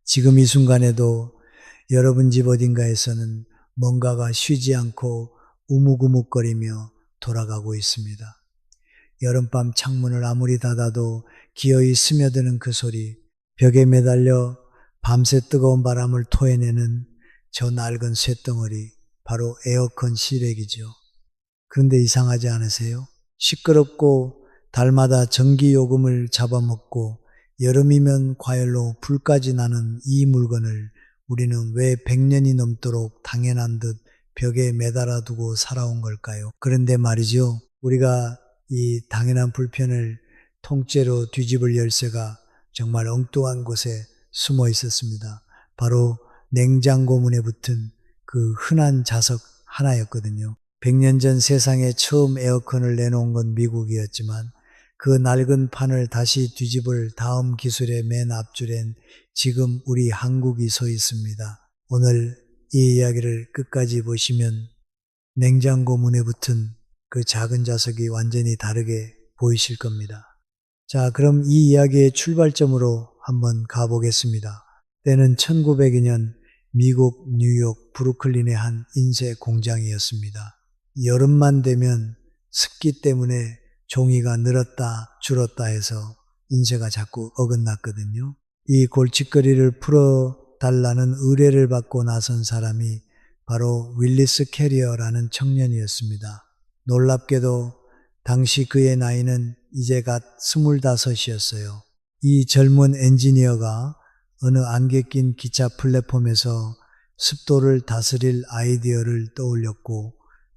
지금 이 순간에도 여러분 집 어딘가에서는 뭔가가 쉬지 않고 우묵우묵거리며 돌아가고 있습니다. 여름밤 창문을 아무리 닫아도 기어이 스며드는 그 소리, 벽에 매달려 밤새 뜨거운 바람을 토해내는 저 낡은 쇳덩어리, 바로 에어컨 실외기죠. 그런데 이상하지 않으세요? 시끄럽고 달마다 전기요금을 잡아먹고 여름이면 과열로 불까지 나는 이 물건을 우리는 왜 100년이 넘도록 당연한 듯 벽에 매달아 두고 살아온 걸까요? 그런데 말이죠. 우리가 이 당연한 불편을 통째로 뒤집을 열쇠가 정말 엉뚱한 곳에 숨어 있었습니다. 바로 냉장고 문에 붙은 그 흔한 자석 하나였거든요. 100년 전 세상에 처음 에어컨을 내놓은 건 미국이었지만 그 낡은 판을 다시 뒤집을 다음 기술의 맨 앞줄엔 지금 우리 한국이 서 있습니다. 오늘 이 이야기를 끝까지 보시면 냉장고 문에 붙은 그 작은 자석이 완전히 다르게 보이실 겁니다. 자, 그럼 이 이야기의 출발점으로 한번 가보겠습니다. 때는 1902년 미국 뉴욕 브루클린의 한 인쇄 공장이었습니다. 여름만 되면 습기 때문에 종이가 늘었다 줄었다 해서 인쇄가 자꾸 어긋났거든요. 이 골칫거리를 풀어달라는 의뢰를 받고 나선 사람이 바로 윌리스 캐리어라는 청년이었습니다. 놀랍게도 당시 그의 나이는 이제 갓 25이었어요. 이 젊은 엔지니어가 어느 안개 낀 기차 플랫폼에서 습도를 다스릴 아이디어를 떠올렸고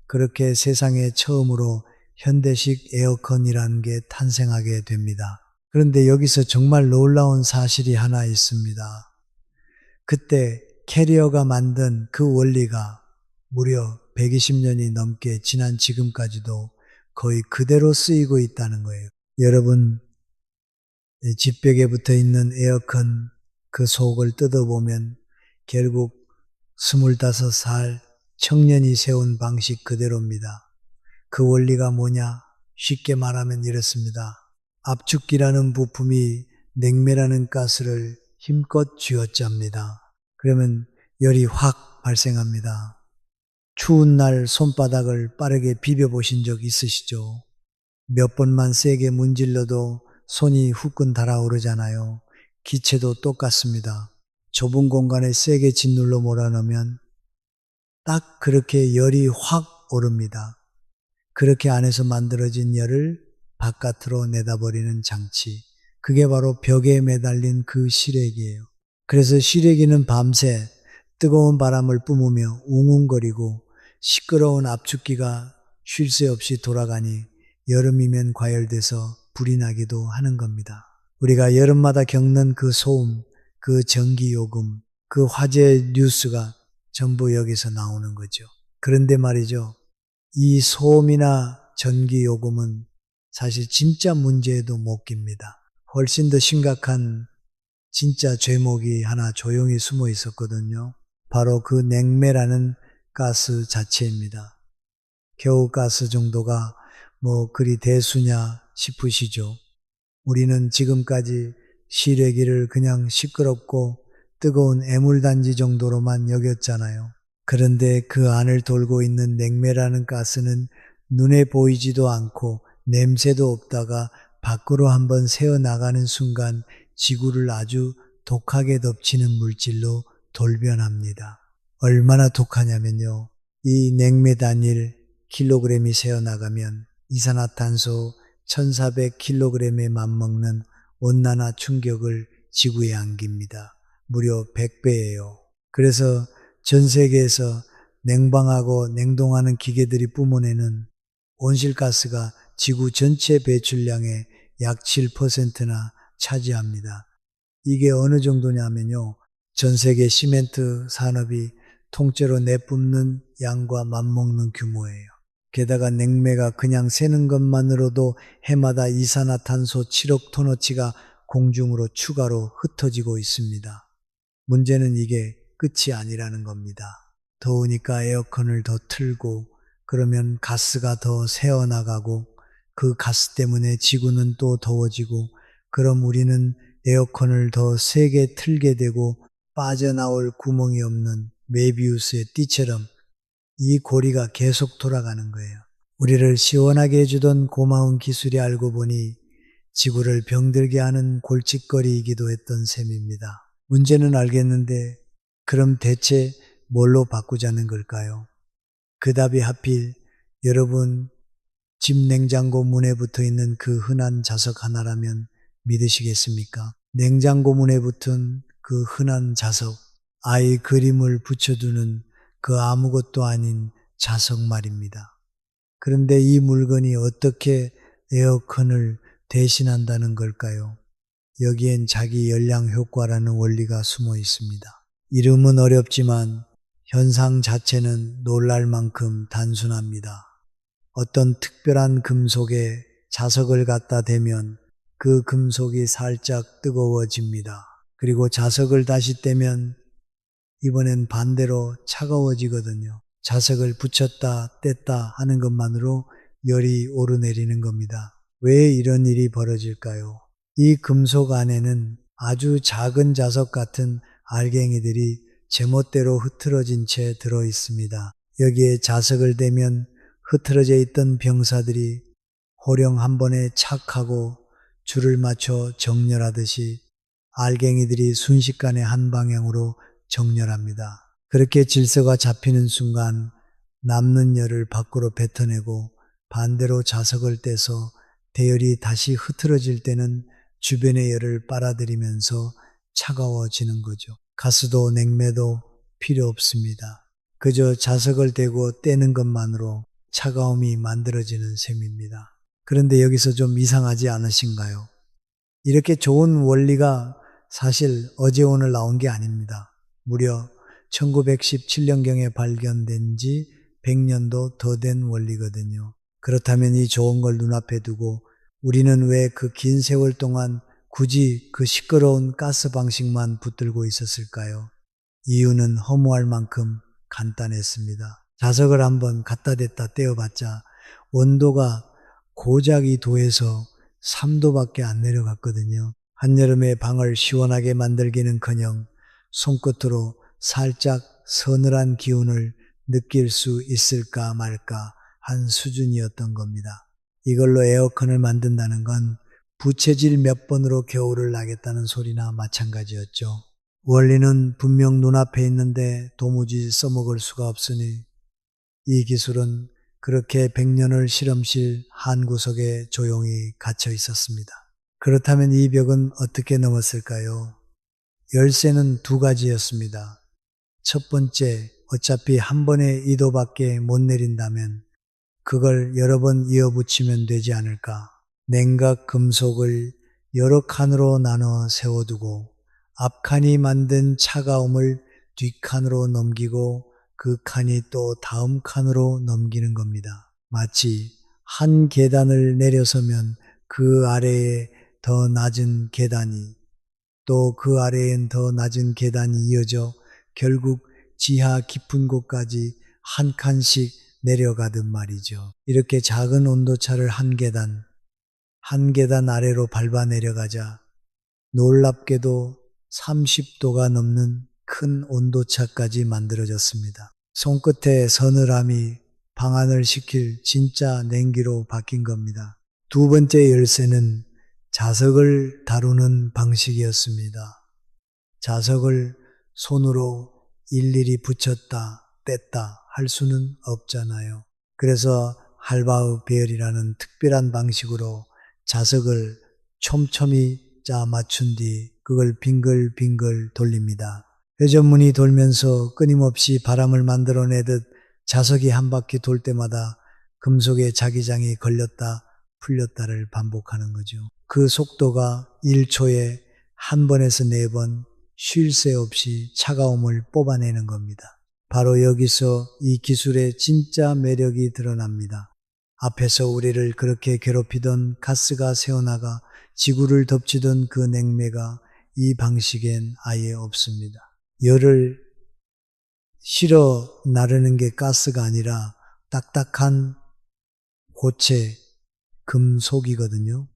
그렇게 세상에 처음으로 현대식 에어컨이라는 게 탄생하게 됩니다. 그런데 여기서 정말 놀라운 사실이 하나 있습니다. 그때 캐리어가 만든 그 원리가 무려 120년이 넘게 지난 지금까지도 거의 그대로 쓰이고 있다는 거예요. 여러분, 집벽에 붙어 있는 에어컨 그 속을 뜯어보면 결국 25살 청년이 세운 방식 그대로입니다. 그 원리가 뭐냐? 쉽게 말하면 이렇습니다. 압축기라는 부품이 냉매라는 가스를 힘껏 쥐어짭니다. 그러면 열이 확 발생합니다. 추운 날 손바닥을 빠르게 비벼보신 적 있으시죠? 몇 번만 세게 문질러도 손이 후끈 달아오르잖아요. 기체도 똑같습니다. 좁은 공간에 세게 짓눌러 몰아넣으면 딱 그렇게 열이 확 오릅니다. 그렇게 안에서 만들어진 열을 바깥으로 내다버리는 장치. 그게 바로 벽에 매달린 그 실외기예요. 그래서 실외기는 밤새 뜨거운 바람을 뿜으며 웅웅거리고 시끄러운 압축기가 쉴 새 없이 돌아가니 여름이면 과열돼서 불이 나기도 하는 겁니다. 우리가 여름마다 겪는 그 소음, 그 전기요금, 그 화재 뉴스가 전부 여기서 나오는 거죠. 그런데 말이죠. 이 소음이나 전기요금은 사실 진짜 문제에도 못 깁니다. 훨씬 더 심각한 진짜 죄목이 하나 조용히 숨어 있었거든요. 바로 그 냉매라는 가스 자체입니다. 겨우가스 정도가 뭐 그리 대수냐 싶으시죠. 우리는 지금까지 실외기를 그냥 시끄럽고 뜨거운 애물단지 정도로만 여겼잖아요. 그런데 그 안을 돌고 있는 냉매라는 가스는 눈에 보이지도 않고 냄새도 없다가 밖으로 한번 새어나가는 순간 지구를 아주 독하게 덮치는 물질로 돌변합니다. 얼마나 독하냐면요. 이 냉매 단일 킬로그램이 새어나가면 이산화탄소 1400kg에 맞먹는 온난화 충격을 지구에 안깁니다. 무려 100배예요. 그래서 전 세계에서 냉방하고 냉동하는 기계들이 뿜어내는 온실가스가 지구 전체 배출량의 약 7%나 차지합니다. 이게 어느 정도냐면요. 전 세계 시멘트 산업이 통째로 내뿜는 양과 맞먹는 규모예요. 게다가 냉매가 그냥 새는 것만으로도 해마다 이산화탄소 7억 톤어치가 공중으로 추가로 흩어지고 있습니다. 문제는 이게 끝이 아니라는 겁니다. 더우니까 에어컨을 더 틀고 그러면 가스가 더 새어나가고 그 가스 때문에 지구는 또 더워지고 그럼 우리는 에어컨을 더 세게 틀게 되고 빠져나올 구멍이 없는 메비우스의 띠처럼 이 고리가 계속 돌아가는 거예요. 우리를 시원하게 해주던 고마운 기술이 알고 보니 지구를 병들게 하는 골칫거리이기도 했던 셈입니다. 문제는 알겠는데 그럼 대체 뭘로 바꾸자는 걸까요? 그 답이 하필 여러분 집 냉장고 문에 붙어 있는 그 흔한 자석 하나라면 믿으시겠습니까? 냉장고 문에 붙은 그 흔한 자석, 아이 그림을 붙여두는 그 아무것도 아닌 자석 말입니다. 그런데 이 물건이 어떻게 에어컨을 대신한다는 걸까요? 여기엔 자기 열량 효과라는 원리가 숨어 있습니다. 이름은 어렵지만 현상 자체는 놀랄 만큼 단순합니다. 어떤 특별한 금속에 자석을 갖다 대면 그 금속이 살짝 뜨거워집니다. 그리고 자석을 다시 떼면 이번엔 반대로 차가워지거든요. 자석을 붙였다 뗐다 하는 것만으로 열이 오르내리는 겁니다. 왜 이런 일이 벌어질까요? 이 금속 안에는 아주 작은 자석 같은 알갱이들이 제멋대로 흐트러진 채 들어 있습니다. 여기에 자석을 대면 흐트러져 있던 병사들이 호령 한 번에 착 하고 줄을 맞춰 정렬하듯이 알갱이들이 순식간에 한 방향으로 정렬합니다. 그렇게 질서가 잡히는 순간 남는 열을 밖으로 뱉어내고 반대로 자석을 떼서 대열이 다시 흐트러질 때는 주변의 열을 빨아들이면서 차가워지는 거죠. 가스도 냉매도 필요 없습니다. 그저 자석을 대고 떼는 것만으로 차가움이 만들어지는 셈입니다. 그런데 여기서 좀 이상하지 않으신가요? 이렇게 좋은 원리가 사실 어제 오늘 나온 게 아닙니다. 무려 1917년경에 발견된 지 100년도 더 된 원리거든요. 그렇다면 이 좋은 걸 눈앞에 두고 우리는 왜 그 긴 세월 동안 굳이 그 시끄러운 가스 방식만 붙들고 있었을까요? 이유는 허무할 만큼 간단했습니다. 자석을 한번 갖다 댔다 떼어봤자 온도가 고작 2도에서 3도밖에 안 내려갔거든요. 한여름에 방을 시원하게 만들기는커녕 손끝으로 살짝 서늘한 기운을 느낄 수 있을까 말까 한 수준이었던 겁니다. 이걸로 에어컨을 만든다는 건 부채질 몇 번으로 겨울을 나겠다는 소리나 마찬가지였죠. 원리는 분명 눈앞에 있는데 도무지 써먹을 수가 없으니 이 기술은 그렇게 100년을 실험실 한 구석에 조용히 갇혀 있었습니다. 그렇다면 이 벽은 어떻게 넘었을까요? 열쇠는 두 가지였습니다. 첫 번째, 어차피 한 번에 2도밖에 못 내린다면 그걸 여러 번 이어붙이면 되지 않을까. 냉각 금속을 여러 칸으로 나눠 세워두고 앞칸이 만든 차가움을 뒷칸으로 넘기고 그 칸이 또 다음 칸으로 넘기는 겁니다. 마치 한 계단을 내려서면 그 아래에 더 낮은 계단이 또 그 아래엔 더 낮은 계단이 이어져 결국 지하 깊은 곳까지 한 칸씩 내려가듯 말이죠. 이렇게 작은 온도차를 한 계단 아래로 밟아 내려가자 놀랍게도 30도가 넘는 큰 온도차까지 만들어졌습니다. 손끝의 서늘함이 방안을 시킬 진짜 냉기로 바뀐 겁니다. 두 번째 열쇠는 자석을 다루는 방식이었습니다. 자석을 손으로 일일이 붙였다 뗐다 할 수는 없잖아요. 그래서 할바흐 배열이라는 특별한 방식으로 자석을 촘촘히 짜 맞춘 뒤 그걸 빙글빙글 돌립니다. 회전문이 돌면서 끊임없이 바람을 만들어내듯 자석이 한 바퀴 돌 때마다 금속의 자기장이 걸렸다 풀렸다를 반복하는 거죠. 그 속도가 1초에 한 번에서 4번 쉴 새 없이 차가움을 뽑아내는 겁니다. 바로 여기서 이 기술의 진짜 매력이 드러납니다. 앞에서 우리를 그렇게 괴롭히던 가스가 새어나가 지구를 덮치던 그 냉매가 이 방식엔 아예 없습니다. 열을 실어 나르는 게 가스가 아니라 딱딱한 고체, 금속이거든요.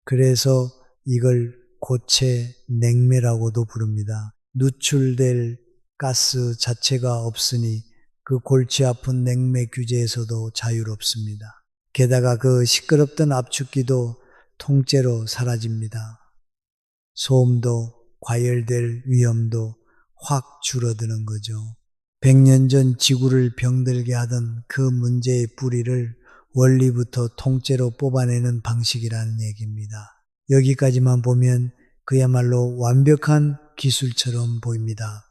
그래서 이걸 고체 냉매라고도 부릅니다. 누출될 가스 자체가 없으니 그 골치 아픈 냉매 규제에서도 자유롭습니다. 게다가 그 시끄럽던 압축기도 통째로 사라집니다. 소음도 과열될 위험도 확 줄어드는 거죠. 100년 전 지구를 병들게 하던 그 문제의 뿌리를 원리부터 통째로 뽑아내는 방식이라는 얘기입니다. 여기까지만 보면 그야말로 완벽한 기술처럼 보입니다.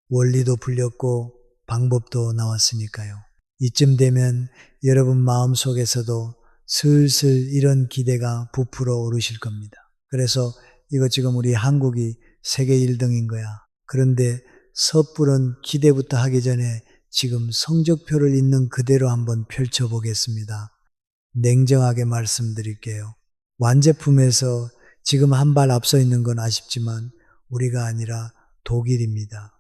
원리도 풀렸고 방법도 나왔으니까요. 이쯤 되면 여러분 마음속에서도 슬슬 이런 기대가 부풀어 오르실 겁니다. 그래서 이거 지금 우리 한국이 세계 1등인 거야. 그런데 섣부른 기대부터 하기 전에 지금 성적표를 있는 그대로 한번 펼쳐보겠습니다. 냉정하게 말씀드릴게요. 완제품에서 지금 한 발 앞서 있는 건 아쉽지만 우리가 아니라 독일입니다.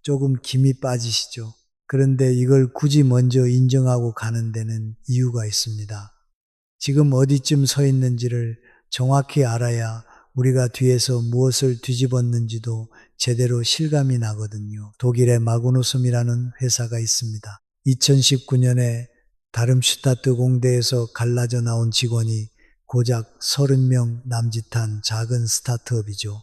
조금 김이 빠지시죠? 그런데 이걸 굳이 먼저 인정하고 가는 데는 이유가 있습니다. 지금 어디쯤 서 있는지를 정확히 알아야 우리가 뒤에서 무엇을 뒤집었는지도 제대로 실감이 나거든요. 독일의 마그누섬이라는 회사가 있습니다. 2019년에 다름슈타트 공대에서 갈라져 나온 직원이 고작 30명 남짓한 작은 스타트업이죠.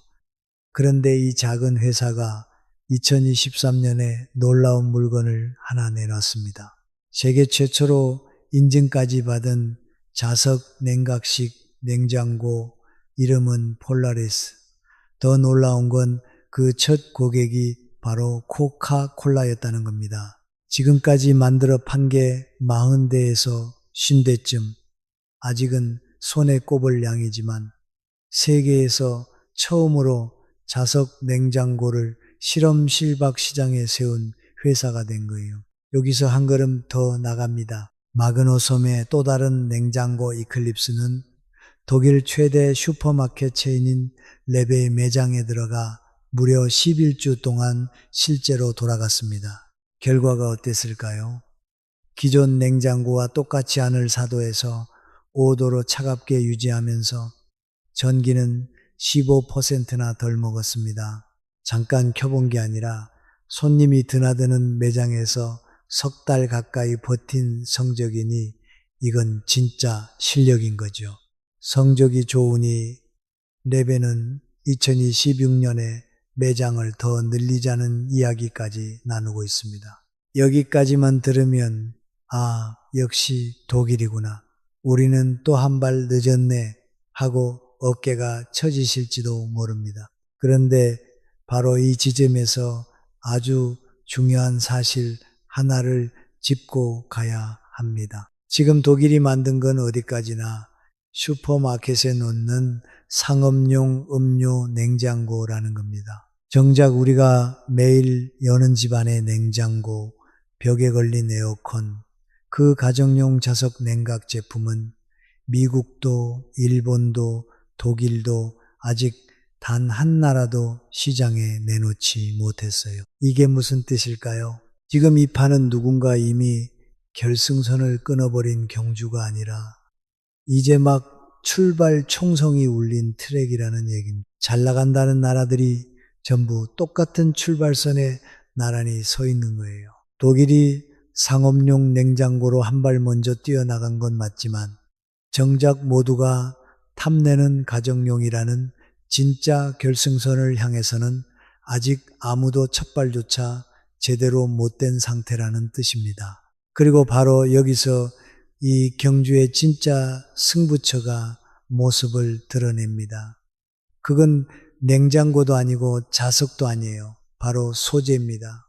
그런데 이 작은 회사가 2023년에 놀라운 물건을 하나 내놨습니다. 세계 최초로 인증까지 받은 자석 냉각식 냉장고, 이름은 폴라리스. 더 놀라운 건 그 첫 고객이 바로 코카콜라였다는 겁니다. 지금까지 만들어 판 게 40대에서 50대쯤, 아직은 손에 꼽을 양이지만 세계에서 처음으로 자석 냉장고를 실험 실박 시장에 세운 회사가 된 거예요. 여기서 한 걸음 더 나갑니다. 마그노섬의 또 다른 냉장고 이클립스는 독일 최대 슈퍼마켓 체인인 레베 매장에 들어가 무려 11주 동안 실제로 돌아갔습니다. 결과가 어땠을까요? 기존 냉장고와 똑같지 않을 사도에서 5도로 차갑게 유지하면서 전기는 15%나 덜 먹었습니다. 잠깐 켜본 게 아니라 손님이 드나드는 매장에서 석 달 가까이 버틴 성적이니 이건 진짜 실력인 거죠. 성적이 좋으니 레베는 2026년에 매장을 더 늘리자는 이야기까지 나누고 있습니다. 여기까지만 들으면 역시 독일이구나. 우리는 또 한 발 늦었네 하고 어깨가 처지실지도 모릅니다. 그런데 바로 이 지점에서 아주 중요한 사실 하나를 짚고 가야 합니다. 지금 독일이 만든 건 어디까지나 슈퍼마켓에 놓는 상업용 음료 냉장고라는 겁니다. 정작 우리가 매일 여는 집안의 냉장고, 벽에 걸린 에어컨, 그 가정용 자석 냉각 제품은 미국도 일본도 독일도 아직 단 한 나라도 시장에 내놓지 못했어요. 이게 무슨 뜻일까요? 지금 이 판은 누군가 이미 결승선을 끊어버린 경주가 아니라 이제 막 출발 총성이 울린 트랙이라는 얘기입니다. 잘 나간다는 나라들이 전부 똑같은 출발선에 나란히 서 있는 거예요. 독일이 상업용 냉장고로 한 발 먼저 뛰어나간 건 맞지만 정작 모두가 탐내는 가정용이라는 진짜 결승선을 향해서는 아직 아무도 첫발조차 제대로 못된 상태라는 뜻입니다. 그리고 바로 여기서 이 경주의 진짜 승부처가 모습을 드러냅니다. 그건 냉장고도 아니고 자석도 아니에요. 바로 소재입니다.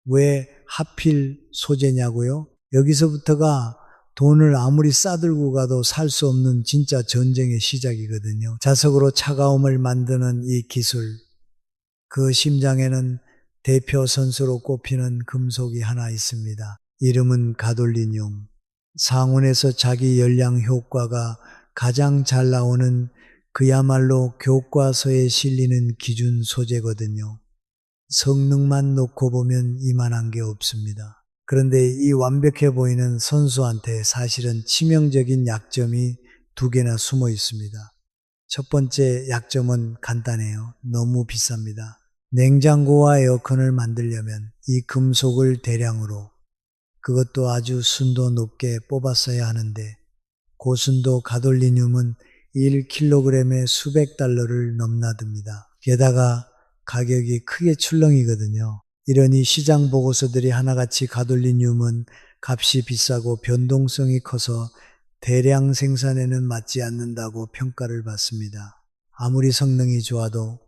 왜 하필 소재냐고요? 여기서부터가 돈을 아무리 싸들고 가도 살 수 없는 진짜 전쟁의 시작이거든요. 자석으로 차가움을 만드는 이 기술, 그 심장에는 대표 선수로 꼽히는 금속이 하나 있습니다. 이름은 가돌리늄. 상온에서 자기 열량 효과가 가장 잘 나오는 그야말로 교과서에 실리는 기준 소재거든요. 성능만 놓고 보면 이만한 게 없습니다. 그런데 이 완벽해 보이는 선수한테 사실은 치명적인 약점이 두 개나 숨어 있습니다. 첫 번째 약점은 간단해요. 너무 비쌉니다. 냉장고와 에어컨을 만들려면 이 금속을 대량으로, 그것도 아주 순도 높게 뽑았어야 하는데 고순도 가돌리늄은 1kg에 수백 달러를 넘나듭니다. 게다가 가격이 크게 출렁이거든요. 이러니 시장 보고서들이 하나같이 가돌리늄은 값이 비싸고 변동성이 커서 대량 생산에는 맞지 않는다고 평가를 받습니다. 아무리 성능이 좋아도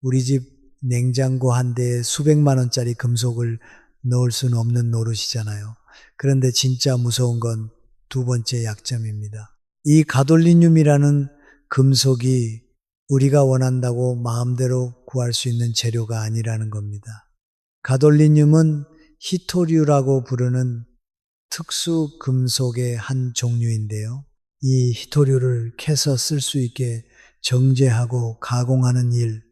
우리 집 냉장고 한 대에 수백만 원짜리 금속을 넣을 수는 없는 노릇이잖아요. 그런데 진짜 무서운 건 두 번째 약점입니다. 이 가돌리늄이라는 금속이 우리가 원한다고 마음대로 구할 수 있는 재료가 아니라는 겁니다. 가돌리늄은 히토류라고 부르는 특수 금속의 한 종류인데요. 이 히토류를 캐서 쓸 수 있게 정제하고 가공하는 일,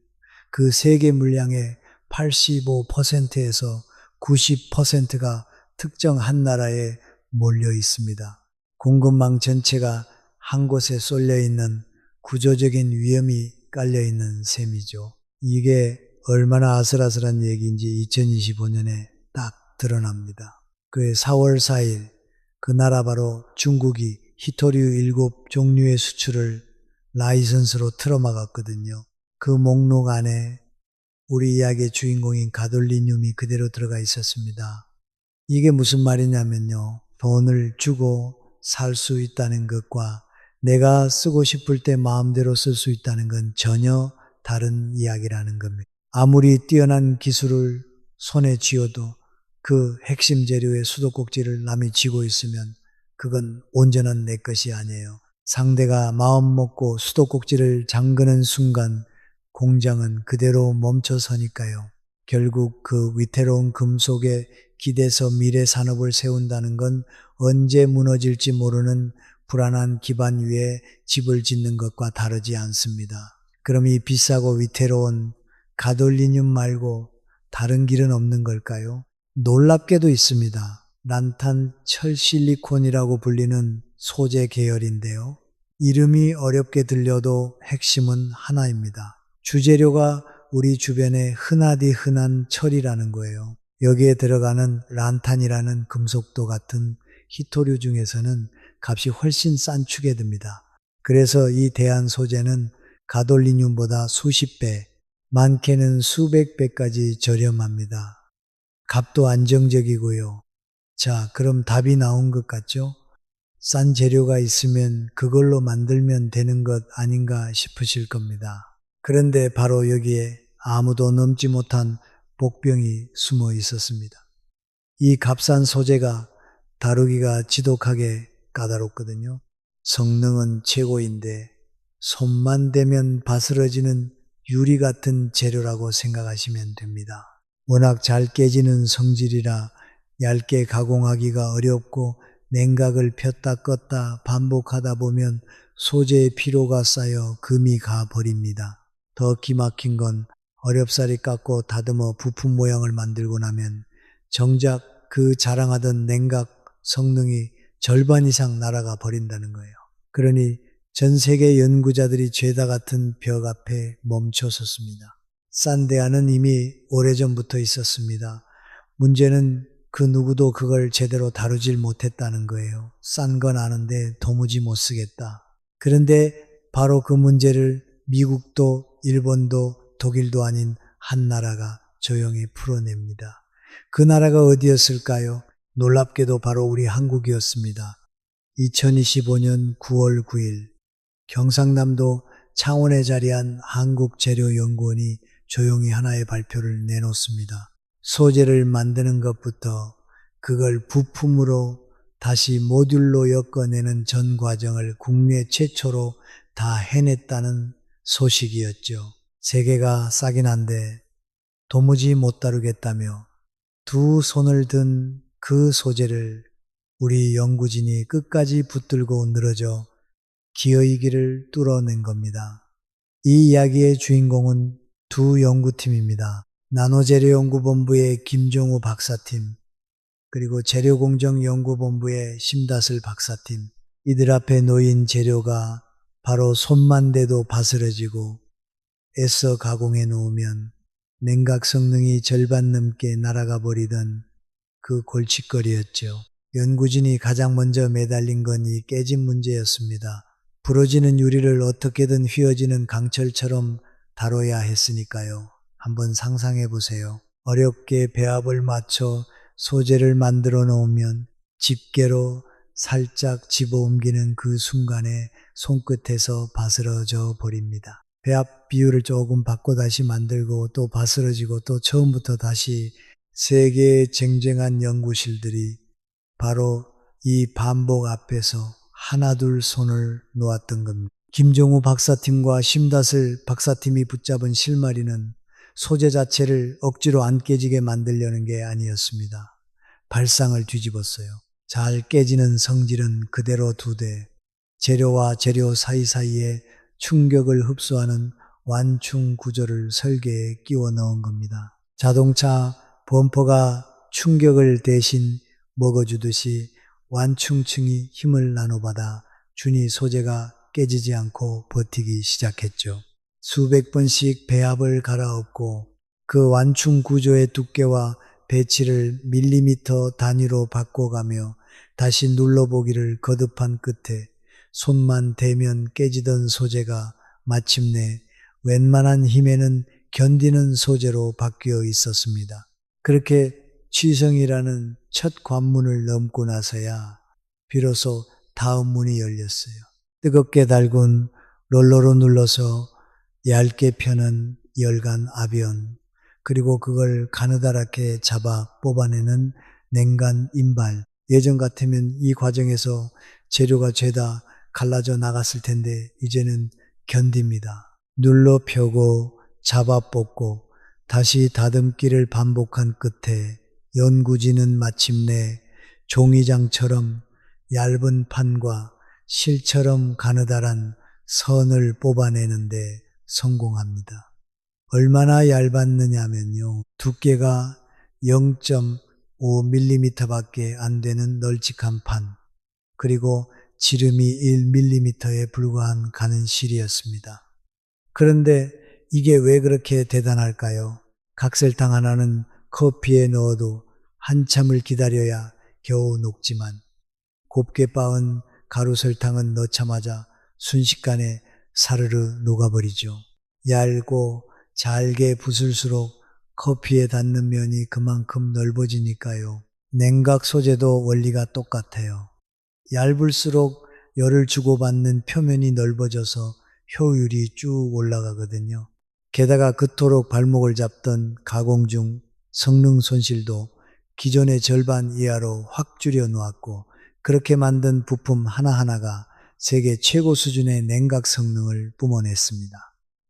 그 세계 물량의 85%에서 90%가 특정 한 나라에 몰려 있습니다. 공급망 전체가 한 곳에 쏠려 있는 구조적인 위험이 깔려 있는 셈이죠. 이게 얼마나 아슬아슬한 얘기인지 2025년에 딱 드러납니다. 그 4월 4일 그 나라 바로 중국이 히토류 7종류의 수출을 라이선스로 틀어막았거든요. 그 목록 안에 우리 이야기의 주인공인 가돌리늄이 그대로 들어가 있었습니다. 이게 무슨 말이냐면요. 돈을 주고 살 수 있다는 것과 내가 쓰고 싶을 때 마음대로 쓸 수 있다는 건 전혀 다른 이야기라는 겁니다. 아무리 뛰어난 기술을 손에 쥐어도 그 핵심 재료의 수도꼭지를 남이 쥐고 있으면 그건 온전한 내 것이 아니에요. 상대가 마음 먹고 수도꼭지를 잠그는 순간 공장은 그대로 멈춰서니까요. 결국 그 위태로운 금속에 기대서 미래 산업을 세운다는 건 언제 무너질지 모르는 불안한 기반 위에 집을 짓는 것과 다르지 않습니다. 그럼 이 비싸고 위태로운 가돌리늄 말고 다른 길은 없는 걸까요? 놀랍게도 있습니다. 란탄 철실리콘이라고 불리는 소재 계열인데요. 이름이 어렵게 들려도 핵심은 하나입니다. 주재료가 우리 주변에 흔하디 흔한 철이라는 거예요. 여기에 들어가는 란탄이라는 금속도 같은 히토류 중에서는 값이 훨씬 싼 축에 듭니다. 그래서 이 대한 소재는 가돌리늄보다 수십 배, 많게는 수백 배까지 저렴합니다. 값도 안정적이고요. 자, 그럼 답이 나온 것 같죠? 싼 재료가 있으면 그걸로 만들면 되는 것 아닌가 싶으실 겁니다. 그런데 바로 여기에 아무도 넘지 못한 복병이 숨어 있었습니다. 이 값싼 소재가 다루기가 지독하게 까다롭거든요. 성능은 최고인데 손만 대면 바스러지는 유리 같은 재료라고 생각하시면 됩니다. 워낙 잘 깨지는 성질이라 얇게 가공하기가 어렵고 냉각을 폈다 껐다 반복하다 보면 소재의 피로가 쌓여 금이 가버립니다. 더 기막힌 건 어렵사리 깎고 다듬어 부품 모양을 만들고 나면 정작 그 자랑하던 냉각 성능이 절반 이상 날아가 버린다는 거예요. 그러니 전 세계 연구자들이 죄다 같은 벽 앞에 멈춰섰습니다. 싼 대안은 이미 오래전부터 있었습니다. 문제는 그 누구도 그걸 제대로 다루질 못했다는 거예요. 싼 건 아는데 도무지 못 쓰겠다. 그런데 바로 그 문제를 미국도 일본도 독일도 아닌 한 나라가 조용히 풀어냅니다. 그 나라가 어디였을까요? 놀랍게도 바로 우리 한국이었습니다. 2025년 9월 9일 경상남도 창원에 자리한 한국재료연구원이 조용히 하나의 발표를 내놓습니다. 소재를 만드는 것부터 그걸 부품으로 다시 모듈로 엮어내는 전 과정을 국내 최초로 다 해냈다는 소식이었죠. 세계가 싸긴 한데 도무지 못 다루겠다며 두 손을 든 그 소재를 우리 연구진이 끝까지 붙들고 늘어져 기어이 길을 뚫어낸 겁니다. 이 이야기의 주인공은 두 연구팀입니다. 나노재료연구본부의 김종우 박사팀, 그리고 재료공정연구본부의 심다슬 박사팀. 이들 앞에 놓인 재료가 바로 손만 대도 바스러지고 애써 가공해 놓으면 냉각 성능이 절반 넘게 날아가 버리던 그 골칫거리였죠. 연구진이 가장 먼저 매달린 건 이 깨진 문제였습니다. 부러지는 유리를 어떻게든 휘어지는 강철처럼 다뤄야 했으니까요. 한번 상상해 보세요. 어렵게 배합을 맞춰 소재를 만들어 놓으면 집게로 살짝 집어 옮기는 그 순간에 손끝에서 바스러져 버립니다. 배합 비율을 조금 바꿔 다시 만들고 또 바스러지고 또 처음부터 다시 세계의 쟁쟁한 연구실들이 바로 이 반복 앞에서 하나둘 손을 놓았던 겁니다. 김종우 박사팀과 심다슬 박사팀이 붙잡은 실마리는 소재 자체를 억지로 안 깨지게 만들려는 게 아니었습니다. 발상을 뒤집었어요. 잘 깨지는 성질은 그대로 두되 재료와 재료 사이사이에 충격을 흡수하는 완충 구조를 설계에 끼워 넣은 겁니다. 자동차 범퍼가 충격을 대신 먹어주듯이 완충층이 힘을 나눠받아 준이 소재가 깨지지 않고 버티기 시작했죠. 수백 번씩 배합을 갈아엎고 그 완충 구조의 두께와 배치를 밀리미터 단위로 바꿔가며 다시 눌러보기를 거듭한 끝에 손만 대면 깨지던 소재가 마침내 웬만한 힘에는 견디는 소재로 바뀌어 있었습니다. 그렇게 취성이라는 첫 관문을 넘고 나서야 비로소 다음 문이 열렸어요. 뜨겁게 달군 롤러로 눌러서 얇게 펴는 열간 아비온, 그리고 그걸 가느다랗게 잡아 뽑아내는 냉간 인발. 예전 같으면 이 과정에서 재료가 죄다 갈라져 나갔을 텐데 이제는 견딥니다. 눌러 펴고 잡아 뽑고 다시 다듬기를 반복한 끝에 연구진은 마침내 종이장처럼 얇은 판과 실처럼 가느다란 선을 뽑아내는데 성공합니다. 얼마나 얇았느냐면요. 두께가 0.5mm 밖에 안 되는 널찍한 판, 그리고 지름이 1mm에 불과한 가는 실이었습니다. 그런데 이게 왜 그렇게 대단할까요? 각설탕 하나는 커피에 넣어도 한참을 기다려야 겨우 녹지만 곱게 빻은 가루설탕은 넣자마자 순식간에 사르르 녹아버리죠. 얇고 잘게 부술수록 커피에 닿는 면이 그만큼 넓어지니까요. 냉각 소재도 원리가 똑같아요. 얇을수록 열을 주고받는 표면이 넓어져서 효율이 쭉 올라가거든요. 게다가 그토록 발목을 잡던 가공 중 성능 손실도 기존의 절반 이하로 확 줄여 놓았고, 그렇게 만든 부품 하나하나가 세계 최고 수준의 냉각 성능을 뿜어냈습니다.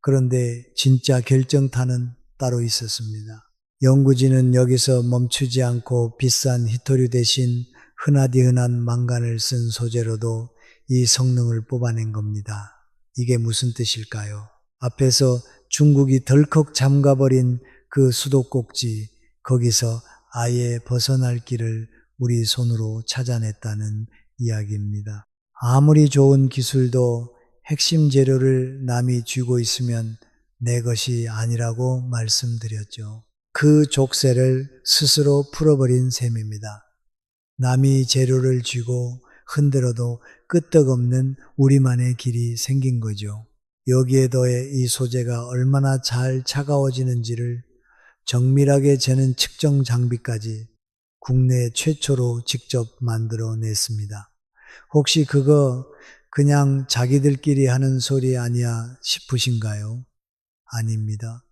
그런데 진짜 결정타는 따로 있었습니다. 연구진은 여기서 멈추지 않고 비싼 히토류 대신 흔하디 흔한 망간을 쓴 소재로도 이 성능을 뽑아낸 겁니다. 이게 무슨 뜻일까요? 앞에서 중국이 덜컥 잠가버린 그 수도꼭지, 거기서 아예 벗어날 길을 우리 손으로 찾아냈다는 이야기입니다. 아무리 좋은 기술도 핵심 재료를 남이 쥐고 있으면 내 것이 아니라고 말씀드렸죠. 그 족쇄를 스스로 풀어버린 셈입니다. 남이 재료를 쥐고 흔들어도 끄떡없는 우리만의 길이 생긴 거죠. 여기에 더해 이 소재가 얼마나 잘 차가워지는지를 정밀하게 재는 측정 장비까지 국내 최초로 직접 만들어냈습니다. 혹시 그거 그냥 자기들끼리 하는 소리 아니야 싶으신가요? 아닙니다.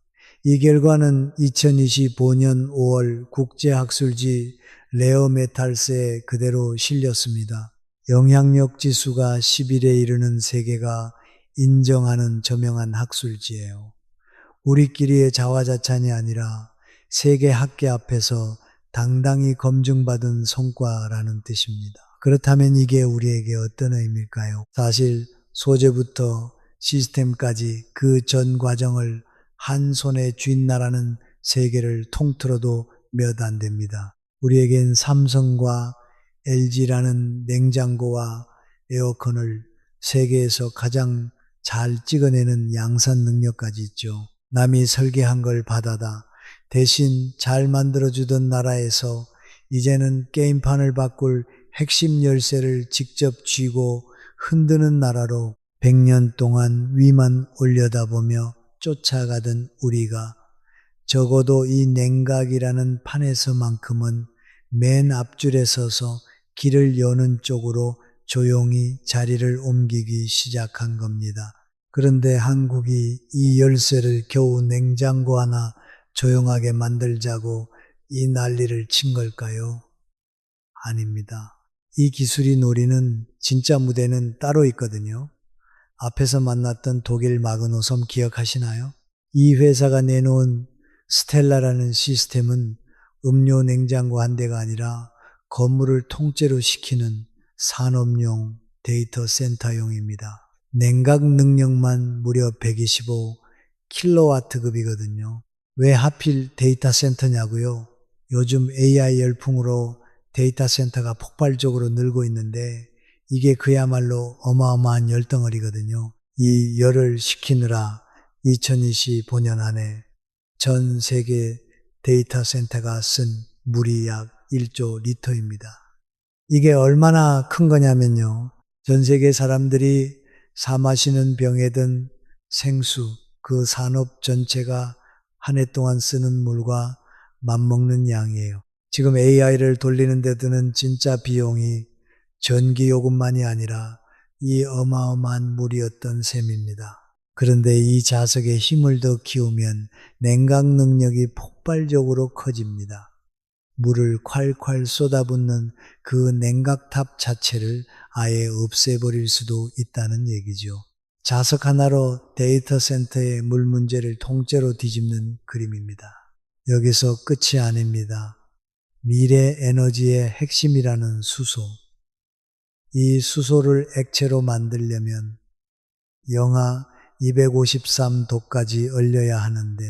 이 결과는 2025년 5월 국제학술지 레어메탈스에 그대로 실렸습니다. 영향력 지수가 11에 이르는 세계가 인정하는 저명한 학술지예요. 우리끼리의 자화자찬이 아니라 세계 학계 앞에서 당당히 검증받은 성과라는 뜻입니다. 그렇다면 이게 우리에게 어떤 의미일까요? 사실 소재부터 시스템까지 그 전 과정을 한 손에 쥔 나라는 세계를 통틀어도 몇 안 됩니다. 우리에겐 삼성과 LG라는 냉장고와 에어컨을 세계에서 가장 잘 찍어내는 양산 능력까지 있죠. 남이 설계한 걸 받아다 대신 잘 만들어주던 나라에서 이제는 게임판을 바꿀 핵심 열쇠를 직접 쥐고 흔드는 나라로 100년 동안 위만 올려다보며 쫓아가던 우리가 적어도 이 냉각이라는 판에서만큼은 맨 앞줄에 서서 길을 여는 쪽으로 조용히 자리를 옮기기 시작한 겁니다. 그런데 한국이 이 열쇠를 겨우 냉장고 하나 조용하게 만들자고 이 난리를 친 걸까요? 아닙니다. 이 기술이 노리는 진짜 무대는 따로 있거든요. 앞에서 만났던 독일 마그노섬 기억하시나요? 이 회사가 내놓은 스텔라라는 시스템은 음료 냉장고 한 대가 아니라 건물을 통째로 시키는 산업용 데이터 센터용입니다. 냉각 능력만 무려 125 킬로와트급이거든요. 왜 하필 데이터 센터냐고요? 요즘 AI 열풍으로 데이터 센터가 폭발적으로 늘고 있는데 이게 그야말로 어마어마한 열덩어리거든요. 이 열을 식히느라 2025년 안에 전 세계 데이터 센터가 쓴 물이 약 1조 리터입니다. 이게 얼마나 큰 거냐면요. 전 세계 사람들이 사 마시는 병에 든 생수, 그 산업 전체가 한 해 동안 쓰는 물과 맞먹는 양이에요. 지금 AI를 돌리는 데 드는 진짜 비용이 전기요금만이 아니라 이 어마어마한 물이었던 셈입니다. 그런데 이 자석의 힘을 더 키우면 냉각 능력이 폭발적으로 커집니다. 물을 콸콸 쏟아붓는 그 냉각탑 자체를 아예 없애버릴 수도 있다는 얘기죠. 자석 하나로 데이터 센터의 물 문제를 통째로 뒤집는 그림입니다. 여기서 끝이 아닙니다. 미래 에너지의 핵심이라는 수소. 이 수소를 액체로 만들려면 영하 253도까지 얼려야 하는데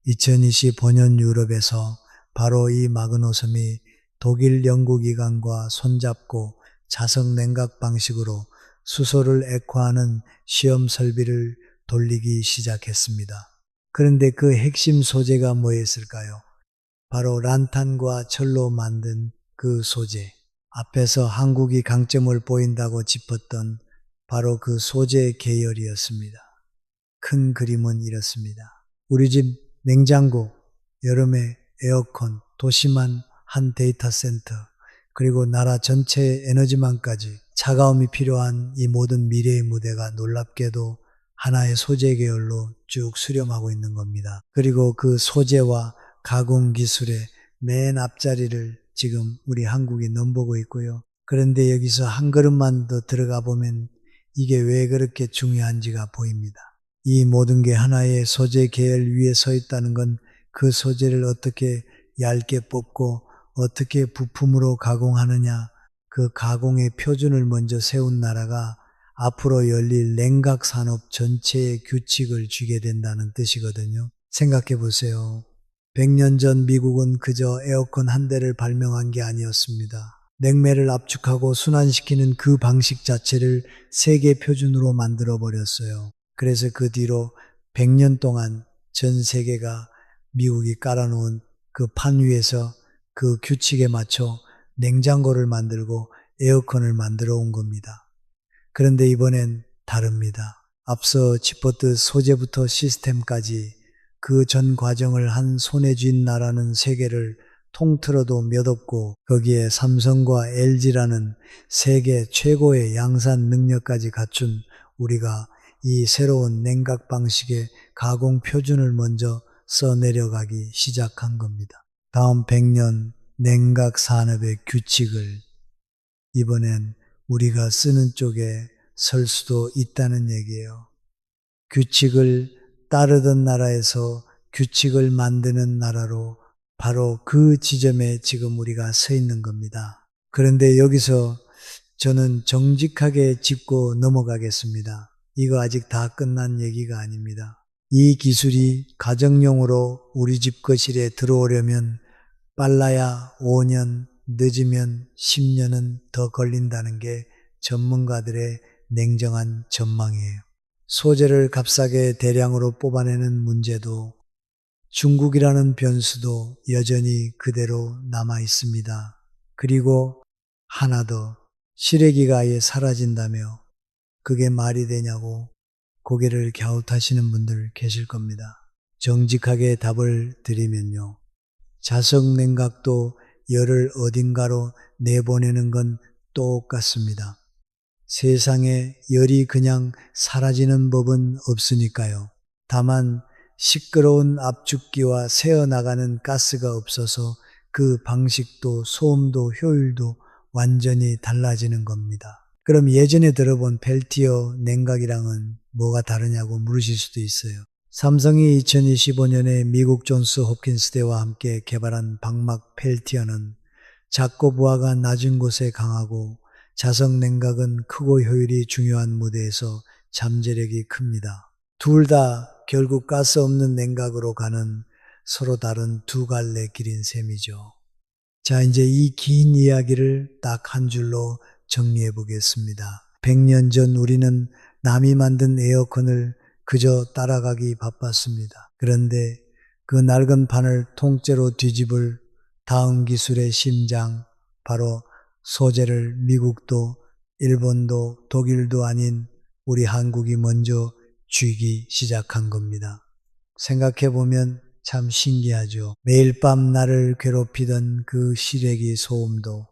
2025년 유럽에서 바로 이 마그노섬이 독일 연구기관과 손잡고 자석 냉각 방식으로 수소를 액화하는 시험 설비를 돌리기 시작했습니다. 그런데 그 핵심 소재가 뭐였을까요? 바로 란탄과 철로 만든 그 소재. 앞에서 한국이 강점을 보인다고 짚었던 바로 그 소재 계열이었습니다. 큰 그림은 이렇습니다. 우리 집 냉장고, 여름에 에어컨, 도시만 한 데이터 센터, 그리고 나라 전체의 에너지망까지 차가움이 필요한 이 모든 미래의 무대가 놀랍게도 하나의 소재 계열로 쭉 수렴하고 있는 겁니다. 그리고 그 소재와 가공 기술의 맨 앞자리를 지금 우리 한국이 넘보고 있고요. 그런데 여기서 한 걸음만 더 들어가 보면 이게 왜 그렇게 중요한지가 보입니다. 이 모든 게 하나의 소재 계열 위에 서 있다는 건 그 소재를 어떻게 얇게 뽑고 어떻게 부품으로 가공하느냐, 그 가공의 표준을 먼저 세운 나라가 앞으로 열릴 냉각 산업 전체의 규칙을 쥐게 된다는 뜻이거든요. 생각해 보세요. 100년 전 미국은 그저 에어컨 한 대를 발명한 게 아니었습니다. 냉매를 압축하고 순환시키는 그 방식 자체를 세계 표준으로 만들어 버렸어요. 그래서 그 뒤로 100년 동안 전 세계가 미국이 깔아놓은 그 판 위에서 그 규칙에 맞춰 냉장고를 만들고 에어컨을 만들어 온 겁니다. 그런데 이번엔 다릅니다. 앞서 짚었듯 소재부터 시스템까지 그 전 과정을 한 손에 쥔 나라는 세계를 통틀어도 몇 없고 거기에 삼성과 LG라는 세계 최고의 양산 능력까지 갖춘 우리가 이 새로운 냉각 방식의 가공 표준을 먼저 써내려가기 시작한 겁니다. 다음 100년 냉각 산업의 규칙을 이번엔 우리가 쓰는 쪽에 설 수도 있다는 얘기예요. 규칙을 따르던 나라에서 규칙을 만드는 나라로 바로 그 지점에 지금 우리가 서 있는 겁니다. 그런데 여기서 저는 정직하게 짚고 넘어가겠습니다. 이거 아직 다 끝난 얘기가 아닙니다. 이 기술이 가정용으로 우리 집 거실에 들어오려면 빨라야 5년, 늦으면 10년은 더 걸린다는 게 전문가들의 냉정한 전망이에요. 소재를 값싸게 대량으로 뽑아내는 문제도 중국이라는 변수도 여전히 그대로 남아 있습니다. 그리고 하나 더, 시래기가 아예 사라진다며 그게 말이 되냐고 고개를 갸웃하시는 분들 계실 겁니다. 정직하게 답을 드리면요. 자석 냉각도 열을 어딘가로 내보내는 건 똑같습니다. 세상에 열이 그냥 사라지는 법은 없으니까요. 다만 시끄러운 압축기와 새어나가는 가스가 없어서 그 방식도 소음도 효율도 완전히 달라지는 겁니다. 그럼 예전에 들어본 펠티어 냉각이랑은 뭐가 다르냐고 물으실 수도 있어요. 삼성이 2025년에 미국 존스 홉킨스대와 함께 개발한 방막 펠티어는 작고 부하가 낮은 곳에 강하고 자석 냉각은 크고 효율이 중요한 무대에서 잠재력이 큽니다. 둘 다 결국 가스 없는 냉각으로 가는 서로 다른 두 갈래 길인 셈이죠. 자, 이제 이 긴 이야기를 딱 한 줄로 정리해 보겠습니다. 100년 전 우리는 남이 만든 에어컨을 그저 따라가기 바빴습니다. 그런데 그 낡은 판을 통째로 뒤집을 다음 기술의 심장, 바로 소재를 미국도 일본도 독일도 아닌 우리 한국이 먼저 쥐기 시작한 겁니다. 생각해보면 참 신기하죠. 매일 밤 나를 괴롭히던 그 시래기 소음도,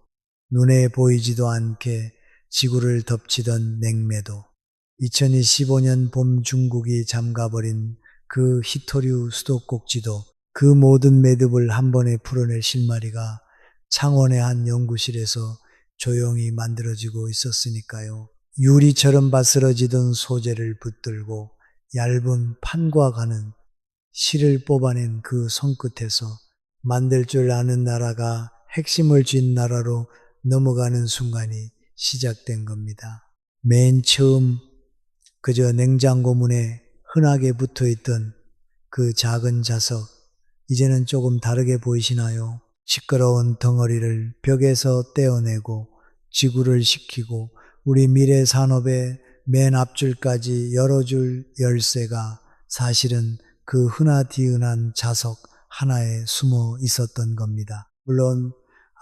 눈에 보이지도 않게 지구를 덮치던 냉매도, 2025년 봄 중국이 잠가버린 그 히토류 수도꼭지도, 그 모든 매듭을 한 번에 풀어낼 실마리가 창원의 한 연구실에서 조용히 만들어지고 있었으니까요. 유리처럼 바스러지던 소재를 붙들고 얇은 판과 가는 실을 뽑아낸 그 손끝에서 만들 줄 아는 나라가 핵심을 쥔 나라로 넘어가는 순간이 시작된 겁니다. 맨 처음 그저 냉장고 문에 흔하게 붙어 있던 그 작은 자석, 이제는 조금 다르게 보이시나요? 시끄러운 덩어리를 벽에서 떼어내고 지구를 식히고 우리 미래 산업의 맨 앞줄까지 열어줄 열쇠가 사실은 그 흔하디흔한 자석 하나에 숨어 있었던 겁니다. 물론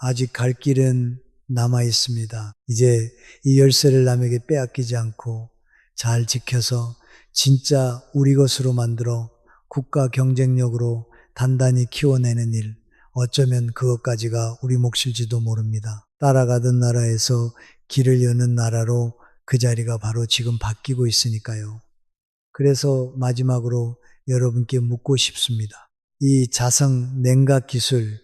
아직 갈 길은 남아 있습니다. 이제 이 열쇠를 남에게 빼앗기지 않고 잘 지켜서 진짜 우리 것으로 만들어 국가 경쟁력으로 단단히 키워내는 일, 어쩌면 그것까지가 우리 몫일지도 모릅니다. 따라가던 나라에서 길을 여는 나라로 그 자리가 바로 지금 바뀌고 있으니까요. 그래서 마지막으로 여러분께 묻고 싶습니다. 이 자석 냉각 기술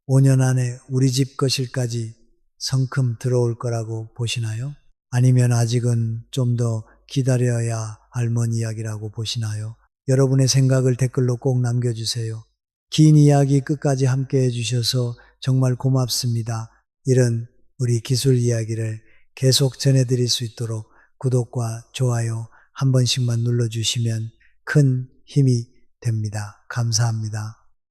5년 안에 우리 집 거실까지 성큼 들어올 거라고 보시나요? 아니면 아직은 좀 더 기다려야 할 먼 이야기라고 보시나요? 여러분의 생각을 댓글로 꼭 남겨주세요. 긴 이야기 끝까지 함께 해주셔서 정말 고맙습니다. 이런 우리 기술 이야기를 계속 전해드릴 수 있도록 구독과 좋아요 한 번씩만 눌러주시면 큰 힘이 됩니다. 감사합니다.